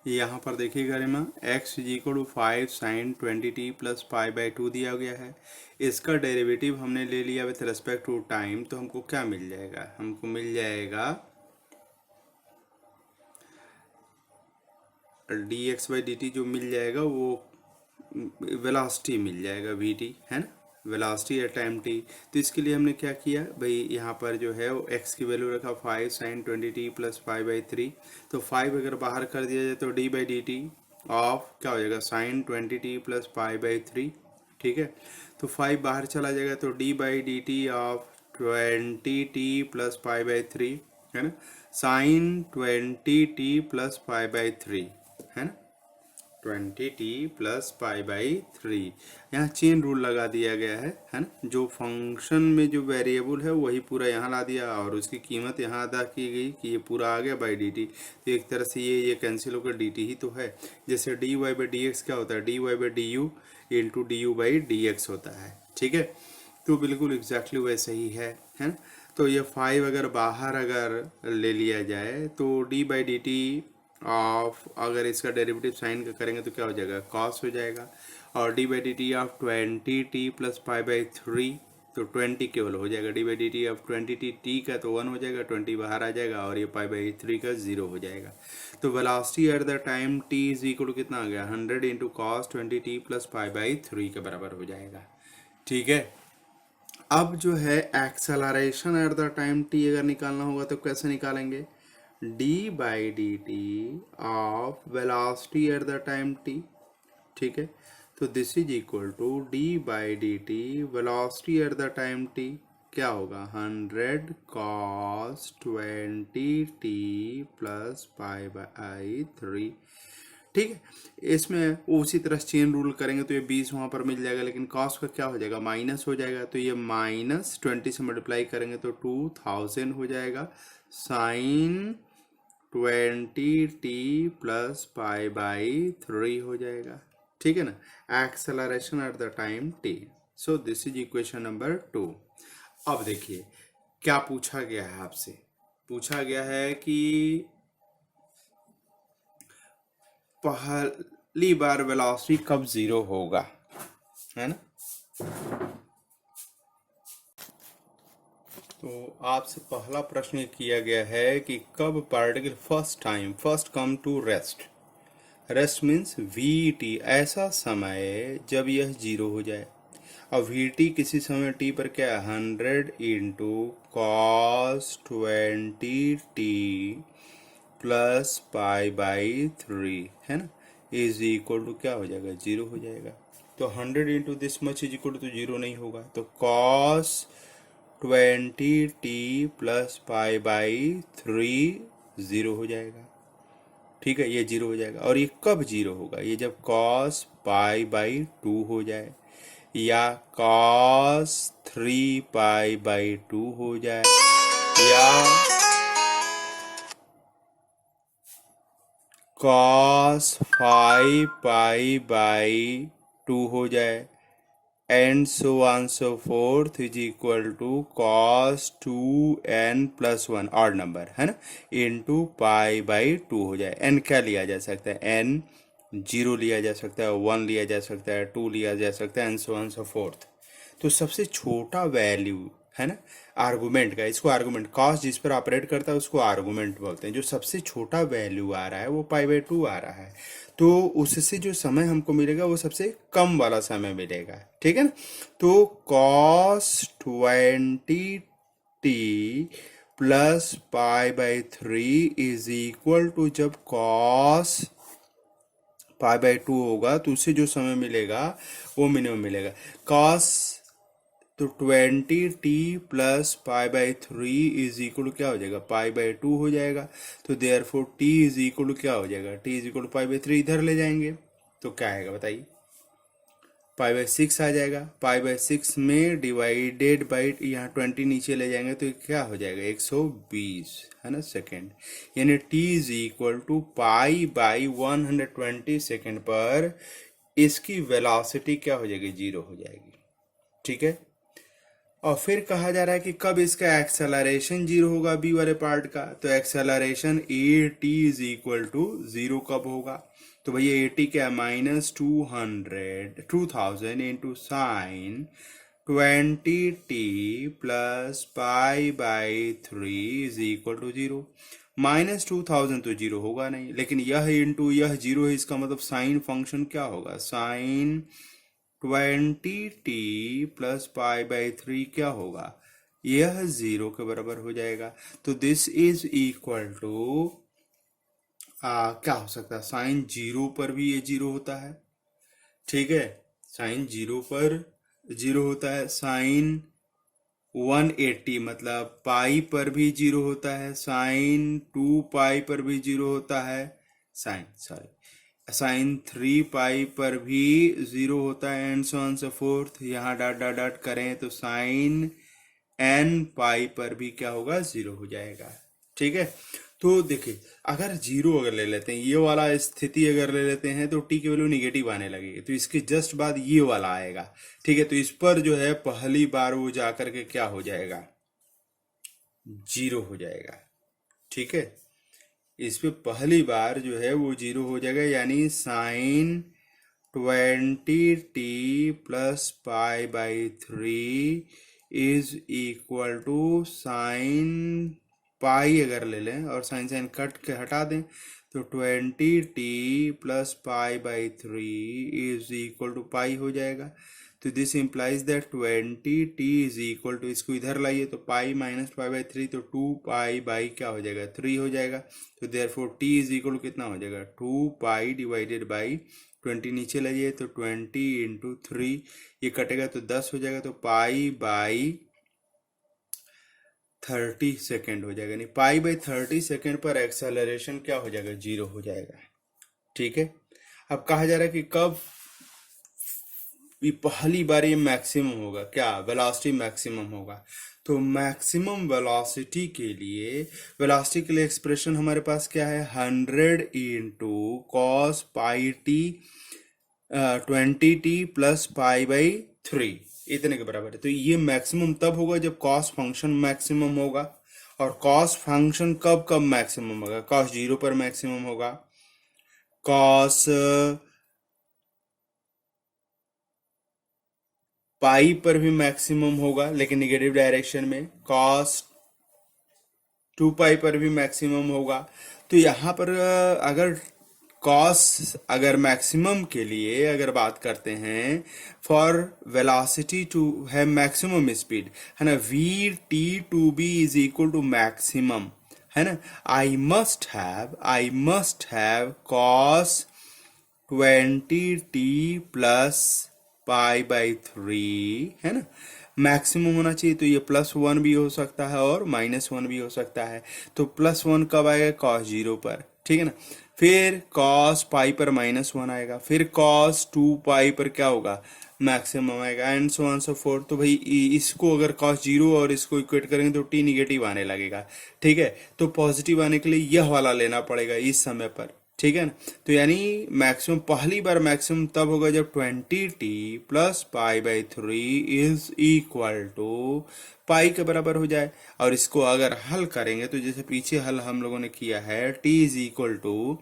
यहाँ पर देखिएगा Garima x is equal to 5 sine 20t plus pi by 2 दिया गया है। इसका डेरिवेटिव हमने ले लिया विथ रेस्पेक्ट टू टाइम, तो हमको क्या मिल जाएगा? हमको मिल जाएगा dx बाई dt जो मिल जाएगा वो वेलोसिटी मिल जाएगा vt, है ना, वेलोसिटी एट टाइम t। तो इसके लिए हमने क्या किया भाई, यहाँ पर जो है वो x की वैल्यू रखा 5 sine 20t plus pi by 3। तो 5 अगर बाहर कर दिया जाए तो d by d t of क्या हो जाएगा sign 20t plus pi by 3। ठीक है, तो 5 बाहर चला जाएगा तो d by d t of 20t plus pi by 3, है ना, sign 20t plus pi by 3, है ना, 20t प्लस पाई बाई 3। यहाँ चेन रूल लगा दिया गया है ना, जो फंक्शन में जो वेरिएबल है वही पूरा यहाँ ला दिया और उसकी कीमत यहाँ अदा की गई कि ये पूरा आ गया बाई डी टी। तो एक तरह से ये कैंसिल होकर डी टी ही तो है। जैसे d y by d x क्या होता है, d y by d u into d u by d x होता है। ठीक है, तो बिल्कुल एग्जैक्टली वैसे ही है ना। तो ये 5 अगर बाहर अगर ले लिया जाए तो D by d t of, अगर इसका डेरिवेटिव साइन का करेंगे तो क्या हो जाएगा, कॉस हो जाएगा। और D by d t of 20t plus pi by 3, तो 20 केवल हो जाएगा, D by d t of 20t T का तो 1 हो जाएगा, 20 बाहर आ जाएगा और ये पाई बाई 3 का 0 हो जाएगा। तो velocity at the time t is equal to कितना आ गया, 100 into cos 20t plus pi by 3 के बराबर हो जाएगा। ठीक है, अब जो है acceleration at the time t अगर निकालना होगा तो कैसे निकालेंगे, d by d t of velocity at the time t। ठीक है, तो this is equal to d by d t velocity at the time t क्या होगा, 100 cos 20t plus pi by 3। ठीक है, इसमें उसी तरह चेन रूल करेंगे तो ये 20 वहाँ पर मिल जाएगा, लेकिन कॉस का क्या हो जाएगा, माइनस हो जाएगा। तो ये माइनस 20 से मल्टीप्लाई करेंगे तो 2000 हो जाएगा sign 20t plus pi by 3 हो जाएगा। ठीक है ना, acceleration at the time t। So this is equation number 2। अब देखिए क्या पूछा गया है आपसे, पूछा गया है कि पहली बार वेलोसिटी कब 0 होगा, है ना। तो आपसे पहला प्रश्न किया गया है कि कब particle first come to rest, rest means v t, ऐसा समय जब यह 0 हो जाए। अब वी टी किसी समय t पर क्या है, 100 into cos 20t plus pi by 3, है ना, इज इक्वल टू क्या हो जाएगा, 0 हो जाएगा। तो 100 into this much is equal to 0 नहीं होगा, तो cos 20t plus pi by 3 0 हो जाएगा। ठीक है, ये 0 हो जाएगा। और ये कब 0 होगा, ये जब कॉस पाई बाई 2 हो जाए या कॉस 3 पाई बाई 2 हो जाए या कॉस 5 पाई बाई 2 हो जाए, and so on so fourth is equal to cos 2n plus 1 odd number, है ना, इंटू पाई बाई 2 हो जाए। n क्या लिया जा सकता है, n 0 लिया जा सकता है, 1 लिया जा सकता है, 2 लिया जा सकता है, and so on so fourth. तो सबसे छोटा वैल्यू है ना आर्गुमेंट का, इसको आर्गुमेंट, कॉस जिस पर ऑपरेट करता है उसको आर्गुमेंट बोलते हैं। जो सबसे छोटा वैल्यू आ रहा है वो पाई बाई 2 आ रहा है, तो उससे जो समय हमको मिलेगा वो सबसे कम वाला समय मिलेगा। ठीक है ना, तो cos 20t plus pi by 3 is equal to, जब कॉस पाई बाई 2 होगा तो उससे जो समय मिलेगा वो मिनिमम मिलेगा। कॉस तो 20t plus pi by 3 is equal क्या हो जाएगा, पाई बाई 2 हो जाएगा। तो देयरफॉर t इज इक्वल क्या हो जाएगा, t is equal pi by 3 इधर ले जाएंगे तो क्या आएगा बताइए, पाई बाई 6 आ जाएगा। पाई बाई 6 में डिवाइडेड बाई यहाँ 20 नीचे ले जाएंगे तो क्या हो जाएगा, 120, है ना, सेकेंड। यानी t is equal to pi by 120 second पर इसकी वेलोसिटी क्या हो जाएगी, 0 हो जाएगी। ठीक है, और फिर कहा जा रहा है कि कब इसका एक्सेलरेशन जीरो होगा बी वाले पार्ट का, तो acceleration a t is equal to zero कब होगा, तो भैया ए टी क्या है, -200 into sine 20t plus pi by 3 is equal to zero. -2000 तो जीरो होगा नहीं, लेकिन यह इंटू यह जीरो है, इसका मतलब साइन फंक्शन क्या होगा, sign 20t plus pi by 3 क्या होगा, यह जीरो के बराबर हो जाएगा। तो दिस इज इक्वल टू क्या हो सकता है, साइन जीरो पर भी ये जीरो होता है, ठीक है, साइन जीरो पर जीरो होता है, साइन 180 मतलब पाई पर भी जीरो होता है, साइन 2 पाई पर भी जीरो होता है, साइन 3 पाई पर भी जीरो होता है, and so on so fourth. यहाँ डॉट डॉट डॉट करें तो साइन n पाई पर भी क्या होगा, जीरो हो जाएगा, ठीक है। तो देखिए अगर जीरो अगर ले लेते हैं, ये वाला स्थिति अगर ले लेते हैं तो t की वैल्यू निगेटिव आने लगेगी, तो इसके जस्ट बाद ये वाला आएगा, ठीक है। तो इस पर जो है पहली बार वो जाकर के क्या हो जाएगा, जीरो हो जाएगा, ठीक है। इस पे पहली बार जो है वो जीरो हो जाएगा, यानी sine 20t plus pi by 3 is equal to sine pi अगर ले लें और साइन साइन कट के हटा दें तो 20t plus pi by 3 is equal to pi हो जाएगा। तो this implies that 20t is equal to, इसको इधर लाइए तो पाई माइनस पाई बाई 3, तो 2 पाई बाई क्या हो जाएगा, 3 हो जाएगा। तो therefore t is equal to कितना हो जाएगा, 2 पाई डिवाइडेड बाई 20 नीचे लाइए तो 20 इंटू 3, ये कटेगा तो 10 हो जाएगा, तो पाई बाई 30 सेकेंड हो जाएगा, नहीं पाई बाई 30 सेकेंड पर एक्सेलरेशन क्या हो जाएगा, जीरो हो जाएगा, ठीक है। अब कहा जा रहा है कि कब ये पहली बार ये मैक्सिमम होगा, क्या वेलोसिटी मैक्सिमम होगा, तो मैक्सिमम वेलोसिटी के लिए एक्सप्रेशन हमारे पास क्या है, 100 into cos pi T 20t plus pi by 3 इतने के बराबर है। तो ये मैक्सिमम तब होगा जब कॉस फंक्शन मैक्सिमम होगा, और कॉस फंक्शन कब कब मैक्सिमम होगा, कॉस जीरो पर मैक्सिमम होगा, कॉस पाई पर भी मैक्सिमम होगा लेकिन निगेटिव डायरेक्शन में, कॉस 2 पाई पर भी मैक्सिमम होगा। तो यहाँ पर अगर कॉस अगर मैक्सिमम के लिए अगर बात करते हैं, फॉर वेलोसिटी टू है मैक्सिमम स्पीड है ना, v t to be is equal to maximum है ना, I must have cos 20t plus pi by 3 है ना, मैक्सिमम होना चाहिए। तो ये +1 भी हो सकता है और -1 भी हो सकता है। तो +1 कब आएगा, कॉस जीरो पर, ठीक है ना। फिर कॉस पाई पर -1 आएगा, फिर कॉस 2 पाई पर क्या होगा, मैक्सिमम आएगा, and so on so fourth. तो भाई इसको अगर कॉस जीरो और इसको इक्वेट करेंगे तो टी निगेटिव आने लगेगा, ठीक है। तो पॉजिटिव आने के लिए यह वाला लेना पड़ेगा इस समय पर, ठीक है ना। तो यानी मैक्सिमम पहली बार मैक्सिमम तब होगा जब 20t plus pi by 3 is equal to pi के बराबर हो जाए। और इसको अगर हल करेंगे तो जैसे पीछे हल हम लोगों ने किया है, t इज इक्वल टू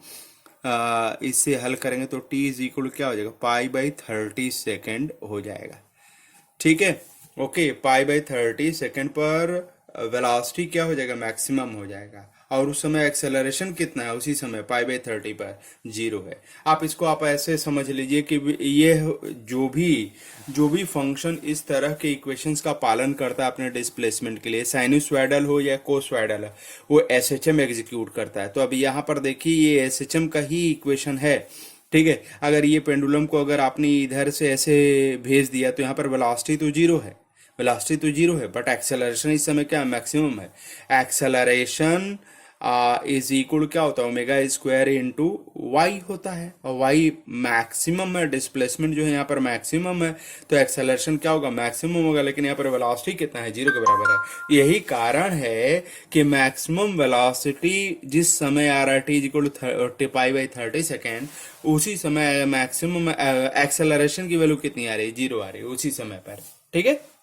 इससे हल करेंगे तो t इज इक्वल क्या हो जाएगा, पाई बाई 30 सेकेंड हो जाएगा, ठीक है। ओके, पाई बाई 30 सेकेंड पर वेलोसिटी क्या हो जाएगा, मैक्सिमम हो जाएगा। और उस समय एक्सेलरेशन कितना है, उसी समय पाई बाई 30 पर जीरो है। आप इसको आप ऐसे समझ लीजिए कि ये जो भी फंक्शन इस तरह के इक्वेशंस का पालन करता है अपने डिस्प्लेसमेंट के लिए, साइनसॉइडल हो या कोसॉइडल है, वो एसएचएम एग्जीक्यूट करता है। तो अभी यहाँ पर देखिए ये एसएचएम का ही इक्वेशन है, ठीक है। अगर ये पेंडुलम को अगर आपने इधर से ऐसे भेज दिया तो यहाँ पर वेलोसिटी तो जीरो है, बट एक्सेलरेशन इस समय क्या मैक्सिमम है। एक्सेलरेशन इज इक्वल क्या होता है, ओमेगा स्क्वायर इंटू वाई होता है, और वाई मैक्सिमम है, डिस्प्लेसमेंट जो है यहाँ पर मैक्सिमम है, तो एक्सेलरेशन क्या होगा, मैक्सिमम होगा। लेकिन यहाँ पर वेलोसिटी कितना है, जीरो के बराबर है। यही कारण है कि मैक्सिमम वेलोसिटी जिस समय आ रहा है t equal to pi by 30 second, उसी समय मैक्सिमम एक्सेलरेशन की वैल्यू कितनी आ रही है, जीरो आ रही है उसी समय पर, ठीक है।